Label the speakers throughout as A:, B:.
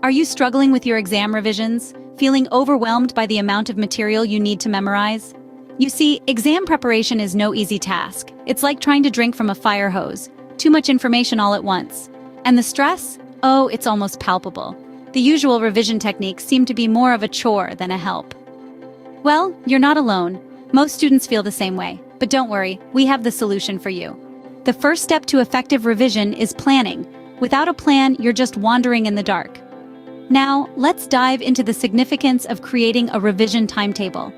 A: Are you struggling with your exam revisions? Feeling overwhelmed by the amount of material you need to memorize? You see, exam preparation is no easy task. It's like trying to drink from a fire hose. Too much information all at once. And the stress? Oh, it's almost palpable. The usual revision techniques seem to be more of a chore than a help. Well, you're not alone. Most students feel the same way. But don't worry, we have the solution for you. The first step to effective revision is planning. Without a plan, you're just wandering in the dark. Now, let's dive into the significance of creating a revision timetable.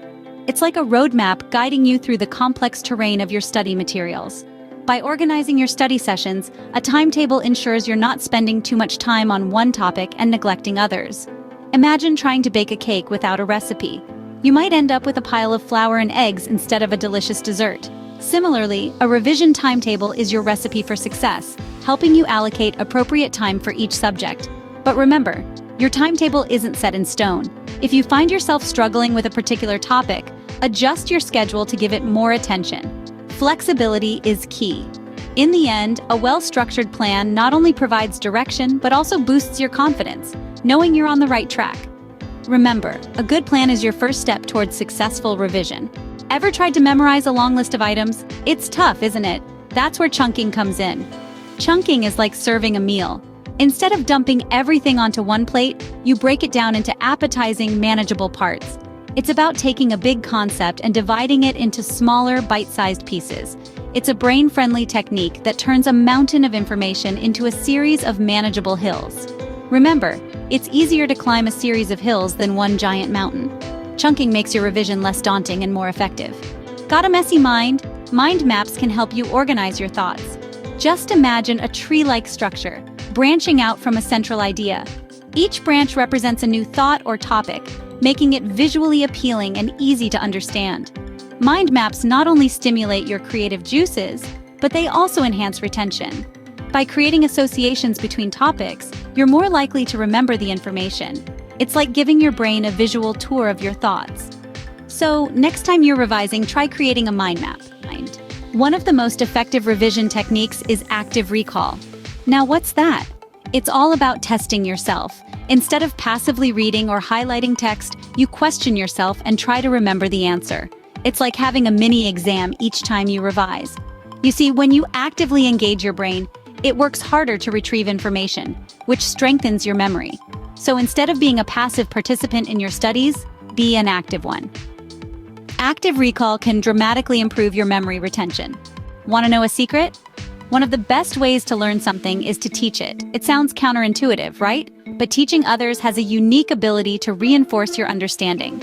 A: It's like a roadmap guiding you through the complex terrain of your study materials. By organizing your study sessions, a timetable ensures you're not spending too much time on one topic and neglecting others. Imagine trying to bake a cake without a recipe. You might end up with a pile of flour and eggs instead of a delicious dessert. Similarly, a revision timetable is your recipe for success, helping you allocate appropriate time for each subject. But remember, your timetable isn't set in stone. If you find yourself struggling with a particular topic, adjust your schedule to give it more attention. Flexibility is key. In the end, a well-structured plan not only provides direction, but also boosts your confidence, knowing you're on the right track. Remember, a good plan is your first step towards successful revision. Ever tried to memorize a long list of items? It's tough, isn't it? That's where chunking comes in. Chunking is like serving a meal. Instead of dumping everything onto one plate, you break it down into appetizing, manageable parts. It's about taking a big concept and dividing it into smaller, bite-sized pieces. It's a brain-friendly technique that turns a mountain of information into a series of manageable hills. Remember, it's easier to climb a series of hills than one giant mountain. Chunking makes your revision less daunting and more effective. Got a messy mind? Mind maps can help you organize your thoughts. Just imagine a tree-like structure, branching out from a central idea. Each branch represents a new thought or topic, making it visually appealing and easy to understand. Mind maps not only stimulate your creative juices, but they also enhance retention. By creating associations between topics, you're more likely to remember the information. It's like giving your brain a visual tour of your thoughts. So, next time you're revising, try creating a mind map. One of the most effective revision techniques is active recall. Now, what's that? It's all about testing yourself. Instead of passively reading or highlighting text, you question yourself and try to remember the answer. It's like having a mini exam each time you revise. You see, when you actively engage your brain, it works harder to retrieve information, which strengthens your memory. So instead of being a passive participant in your studies, be an active one. Active recall can dramatically improve your memory retention. Want to know a secret? One of the best ways to learn something is to teach it. It sounds counterintuitive, right? But teaching others has a unique ability to reinforce your understanding.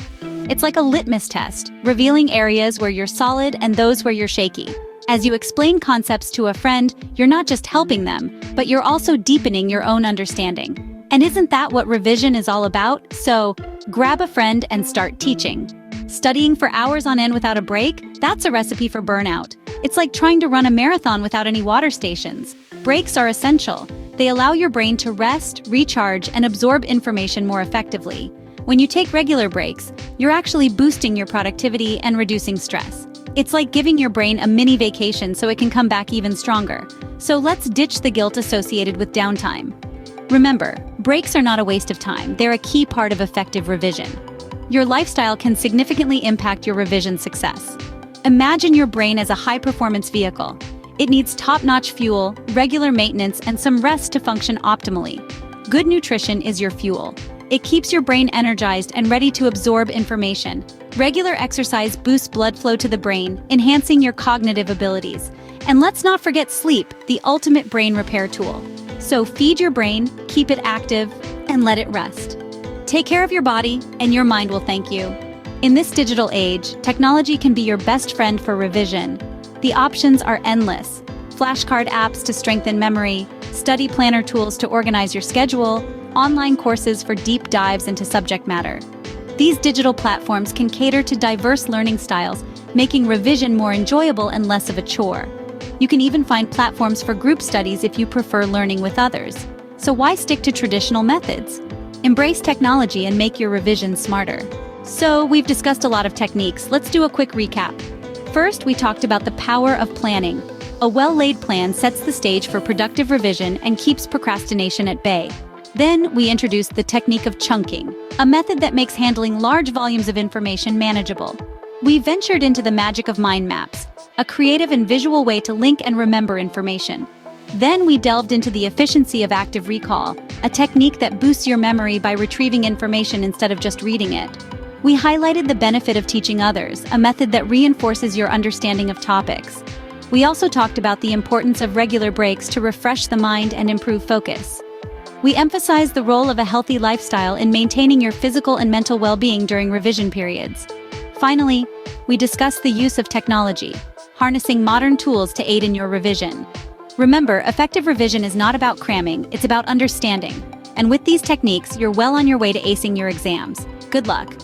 A: It's like a litmus test, revealing areas where you're solid and those where you're shaky. As you explain concepts to a friend, you're not just helping them, but you're also deepening your own understanding. And isn't that what revision is all about? So, grab a friend and start teaching. Studying for hours on end without a break? That's a recipe for burnout. It's like trying to run a marathon without any water stations. Breaks are essential. They allow your brain to rest, recharge, and absorb information more effectively. When you take regular breaks, you're actually boosting your productivity and reducing stress. It's like giving your brain a mini vacation so it can come back even stronger. So let's ditch the guilt associated with downtime. Remember, breaks are not a waste of time. They're a key part of effective revision. Your lifestyle can significantly impact your revision success. Imagine your brain as a high-performance vehicle. It needs top-notch fuel, regular maintenance, and some rest to function optimally. Good nutrition is your fuel. It keeps your brain energized and ready to absorb information. Regular exercise boosts blood flow to the brain, enhancing your cognitive abilities. And let's not forget sleep, the ultimate brain repair tool. So feed your brain, keep it active, and let it rest. Take care of your body, and your mind will thank you. In this digital age, technology can be your best friend for revision. The options are endless. Flashcard apps to strengthen memory, study planner tools to organize your schedule, online courses for deep dives into subject matter. These digital platforms can cater to diverse learning styles, making revision more enjoyable and less of a chore. You can even find platforms for group studies if you prefer learning with others. So why stick to traditional methods? Embrace technology and make your revision smarter. So we've discussed a lot of techniques. Let's do a quick recap. First, we talked about the power of planning. A well-laid plan sets the stage for productive revision and keeps procrastination at bay. Then we introduced the technique of chunking, a method that makes handling large volumes of information manageable. We ventured into the magic of mind maps, a creative and visual way to link and remember information. Then we delved into the efficiency of active recall, a technique that boosts your memory by retrieving information instead of just reading it. We highlighted the benefit of teaching others, a method that reinforces your understanding of topics. We also talked about the importance of regular breaks to refresh the mind and improve focus. We emphasized the role of a healthy lifestyle in maintaining your physical and mental well-being during revision periods. Finally, we discussed the use of technology, harnessing modern tools to aid in your revision. Remember, effective revision is not about cramming, it's about understanding. And with these techniques, you're well on your way to acing your exams. Good luck!